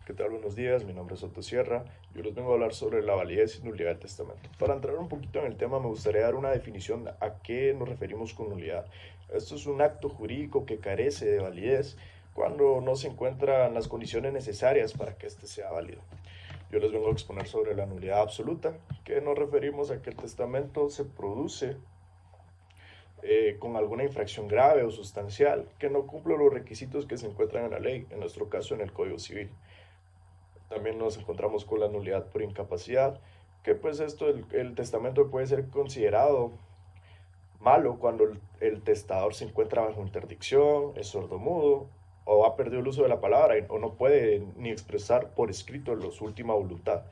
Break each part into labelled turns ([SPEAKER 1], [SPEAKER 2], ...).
[SPEAKER 1] ¿Qué tal? Buenos días, mi nombre es Soto Sierra. Yo les vengo a hablar sobre la validez y nulidad del testamento. Para entrar un poquito en el tema, me gustaría dar una definición a qué nos referimos con nulidad. Esto es un acto jurídico que carece de validez cuando no se encuentran las condiciones necesarias para que éste sea válido. Yo les vengo a exponer sobre la nulidad absoluta, que nos referimos a que el testamento se produce con alguna infracción grave o sustancial que no cumple los requisitos que se encuentran en la ley, en nuestro caso en el Código Civil. También nos encontramos con la nulidad por incapacidad, que pues el testamento puede ser considerado malo cuando el testador se encuentra bajo interdicción, es sordomudo o ha perdido el uso de la palabra o no puede ni expresar por escrito su última voluntad.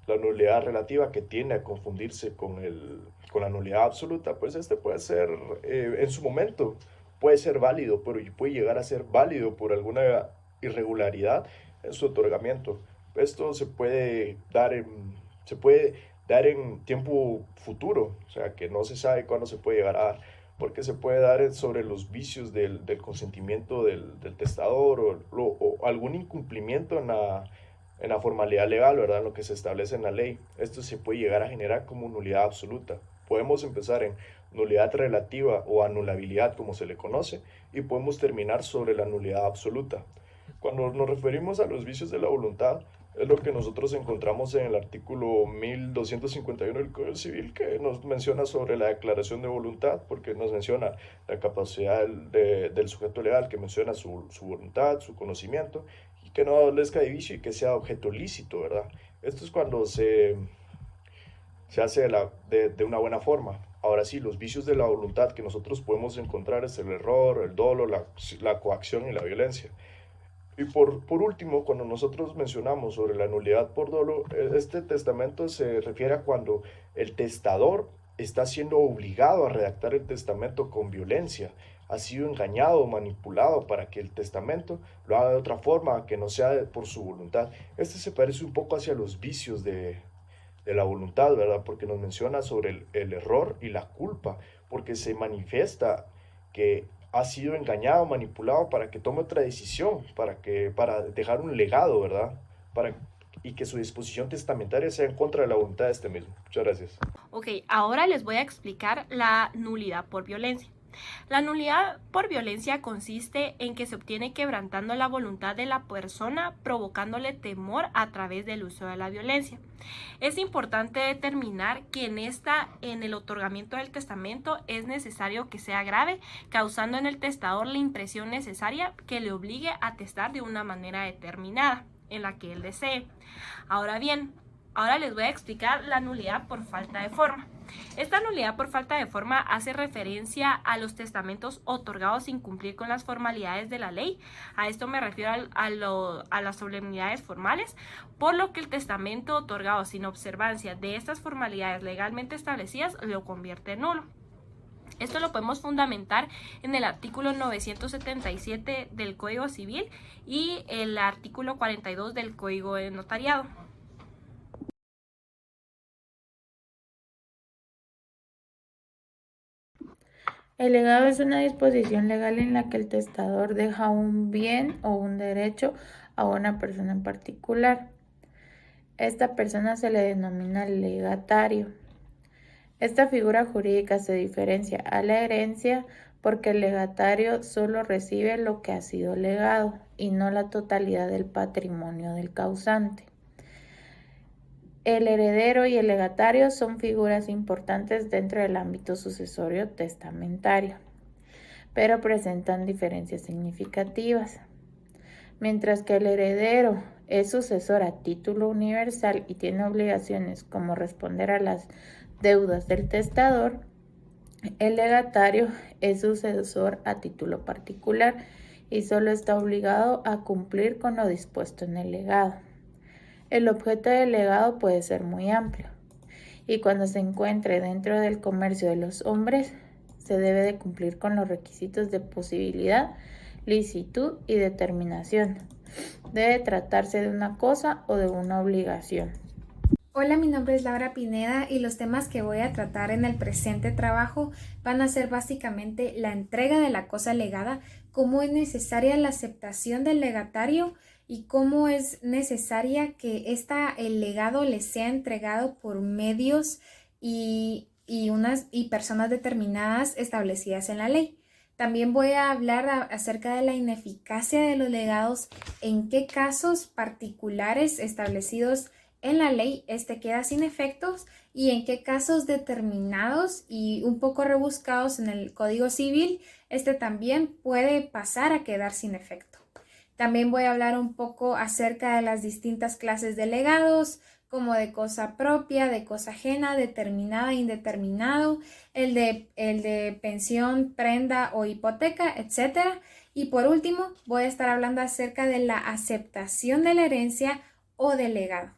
[SPEAKER 1] La nulidad relativa que tiende a confundirse con la nulidad absoluta, pues este puede ser, en su momento, puede ser válido, pero puede llegar a ser válido por alguna irregularidad en su otorgamiento. Esto se puede dar en tiempo futuro, o sea, que no se sabe cuándo se puede llegar a dar, porque se puede dar sobre los vicios del consentimiento del testador o algún incumplimiento en la formalidad legal, ¿verdad? Lo que se establece en la ley. Esto se puede llegar a generar como nulidad absoluta. Podemos empezar en nulidad relativa o anulabilidad, como se le conoce, y podemos terminar sobre la nulidad absoluta. Cuando nos referimos a los vicios de la voluntad, es lo que nosotros encontramos en el artículo 1251 del Código Civil, que nos menciona sobre la declaración de voluntad, porque nos menciona la capacidad del sujeto legal, que menciona su voluntad, su conocimiento, y que no adolezca de vicio y que sea objeto lícito, ¿verdad? Esto es cuando se hace de una buena forma. Ahora sí, los vicios de la voluntad que nosotros podemos encontrar es el error, el dolo, la coacción y la violencia. Y por último, cuando nosotros mencionamos sobre la nulidad por dolo, este testamento se refiere a cuando el testador está siendo obligado a redactar el testamento con violencia, ha sido engañado o manipulado para que el testamento lo haga de otra forma, que no sea por su voluntad. Este se parece un poco hacia los vicios de la voluntad, ¿verdad? Porque nos menciona sobre el error y la culpa, porque se manifiesta que ha sido engañado, manipulado para que tome otra decisión, para dejar un legado, ¿verdad? Y que su disposición testamentaria sea en contra de la voluntad de este mismo. Muchas gracias.
[SPEAKER 2] Ok, ahora les voy a explicar la nulidad por violencia. La nulidad por violencia consiste en que se obtiene quebrantando la voluntad de la persona, provocándole temor a través del uso de la violencia. Es importante determinar que en el otorgamiento del testamento es necesario que sea grave, causando en el testador la impresión necesaria que le obligue a testar de una manera determinada, en la que él desee. Ahora bien, ahora les voy a explicar la nulidad por falta de forma. Esta nulidad por falta de forma hace referencia a los testamentos otorgados sin cumplir con las formalidades de la ley. A esto me refiero a las solemnidades formales, por lo que el testamento otorgado sin observancia de estas formalidades legalmente establecidas lo convierte en nulo. Esto lo podemos fundamentar en el artículo 977 del Código Civil y el artículo 42 del Código de Notariado.
[SPEAKER 3] El legado es una disposición legal en la que el testador deja un bien o un derecho a una persona en particular. Esta persona se le denomina legatario. Esta figura jurídica se diferencia a la herencia porque el legatario solo recibe lo que ha sido legado y no la totalidad del patrimonio del causante. El heredero y el legatario son figuras importantes dentro del ámbito sucesorio testamentario, pero presentan diferencias significativas. Mientras que el heredero es sucesor a título universal y tiene obligaciones como responder a las deudas del testador, el legatario es sucesor a título particular y solo está obligado a cumplir con lo dispuesto en el legado. El objeto del legado puede ser muy amplio y cuando se encuentre dentro del comercio de los hombres, se debe de cumplir con los requisitos de posibilidad, licitud y determinación. Debe tratarse de una cosa o de una obligación.
[SPEAKER 4] Hola, mi nombre es Laura Pineda y los temas que voy a tratar en el presente trabajo van a ser básicamente la entrega de la cosa legada, cómo es necesaria la aceptación del legatario y cómo es necesaria que el legado le sea entregado por medios y personas determinadas establecidas en la ley. También voy a hablar acerca de la ineficacia de los legados, en qué casos particulares establecidos en la ley queda sin efectos y en qué casos determinados y un poco rebuscados en el Código Civil también puede pasar a quedar sin efecto. También voy a hablar un poco acerca de las distintas clases de legados, como de cosa propia, de cosa ajena, determinada, indeterminado, el de pensión, prenda o hipoteca, etc. Y por último, voy a estar hablando acerca de la aceptación de la herencia o del legado.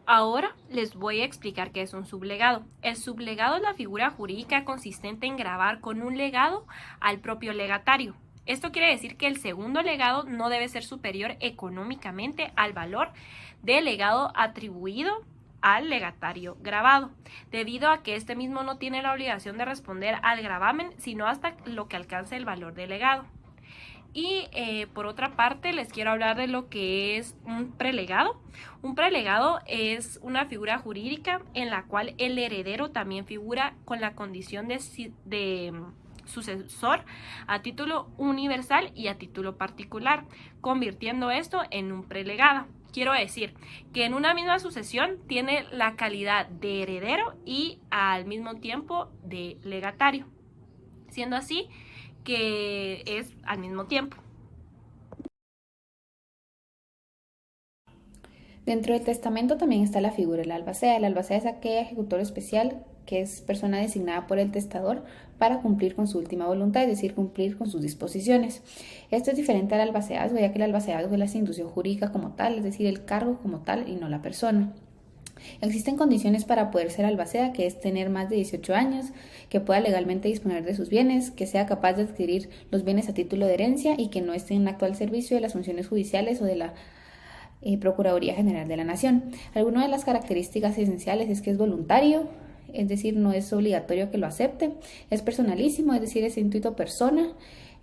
[SPEAKER 2] Ahora les voy a explicar qué es un sublegado. El sublegado es la figura jurídica consistente en gravar con un legado al propio legatario. Esto quiere decir que el segundo legado no debe ser superior económicamente al valor del legado atribuido al legatario grabado, debido a que este mismo no tiene la obligación de responder al gravamen, sino hasta lo que alcance el valor del legado. Y por otra parte les quiero hablar de lo que es un prelegado. Un prelegado es una figura jurídica en la cual el heredero también figura con la condición de sucesor a título universal y a título particular, convirtiendo esto en un prelegado. Quiero decir que en una misma sucesión tiene la calidad de heredero y al mismo tiempo de legatario, siendo así que es al mismo tiempo.
[SPEAKER 5] Dentro del testamento también está la figura del albacea. El albacea es aquel ejecutor especial que es persona designada por el testador para cumplir con su última voluntad, es decir, cumplir con sus disposiciones. Esto es diferente al albaceazgo, ya que el albaceazgo es la institución jurídica como tal, es decir, el cargo como tal y no la persona. Existen condiciones para poder ser albacea, que es tener más de 18 años, que pueda legalmente disponer de sus bienes, que sea capaz de adquirir los bienes a título de herencia y que no esté en actual servicio de las funciones judiciales o de la Procuraduría General de la Nación. Algunas de las características esenciales es que es voluntario, es decir, no es obligatorio que lo acepte, es personalísimo, es decir, es intuito persona,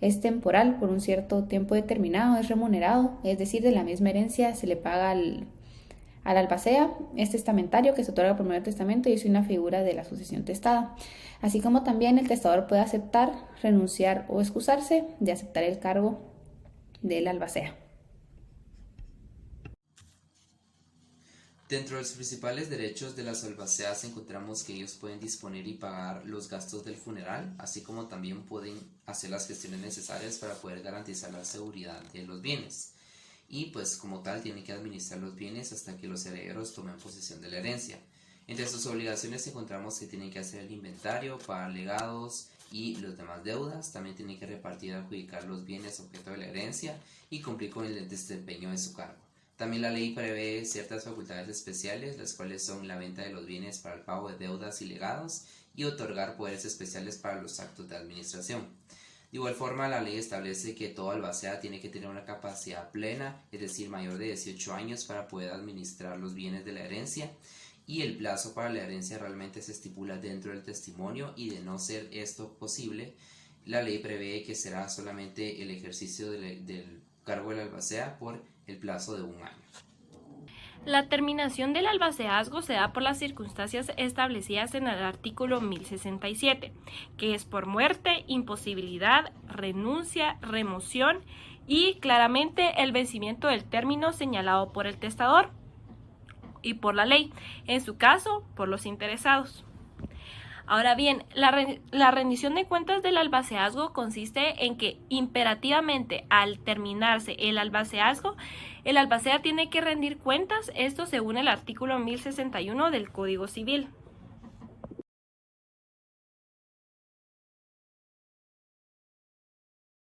[SPEAKER 5] es temporal por un cierto tiempo determinado, es remunerado, es decir, de la misma herencia se le paga al albacea, es testamentario, que se otorga por medio del testamento y es una figura de la sucesión testada. Así como también el testador puede aceptar, renunciar o excusarse de aceptar el cargo del albacea.
[SPEAKER 6] Dentro de los principales derechos de las albaceas encontramos que ellos pueden disponer y pagar los gastos del funeral, así como también pueden hacer las gestiones necesarias para poder garantizar la seguridad de los bienes. Y pues como tal tienen que administrar los bienes hasta que los herederos tomen posesión de la herencia. Entre sus obligaciones encontramos que tienen que hacer el inventario, pagar legados y los demás deudas. También tienen que repartir y adjudicar los bienes objeto de la herencia y cumplir con el desempeño de su cargo. También la ley prevé ciertas facultades especiales, las cuales son la venta de los bienes para el pago de deudas y legados y otorgar poderes especiales para los actos de administración. De igual forma, la ley establece que todo albacea tiene que tener una capacidad plena, es decir, mayor de 18 años para poder administrar los bienes de la herencia, y el plazo para la herencia realmente se estipula dentro del testimonio, y de no ser esto posible, la ley prevé que será solamente el ejercicio del cargo del albacea por el plazo de 1 año.
[SPEAKER 2] La terminación del albaceazgo se da por las circunstancias establecidas en el artículo 1067, que es por muerte, imposibilidad, renuncia, remoción y claramente el vencimiento del término señalado por el testador y por la ley, en su caso por los interesados. Ahora bien, la rendición de cuentas del albaceazgo consiste en que imperativamente al terminarse el albaceazgo, el albacea tiene que rendir cuentas, esto según el artículo 1061 del Código Civil.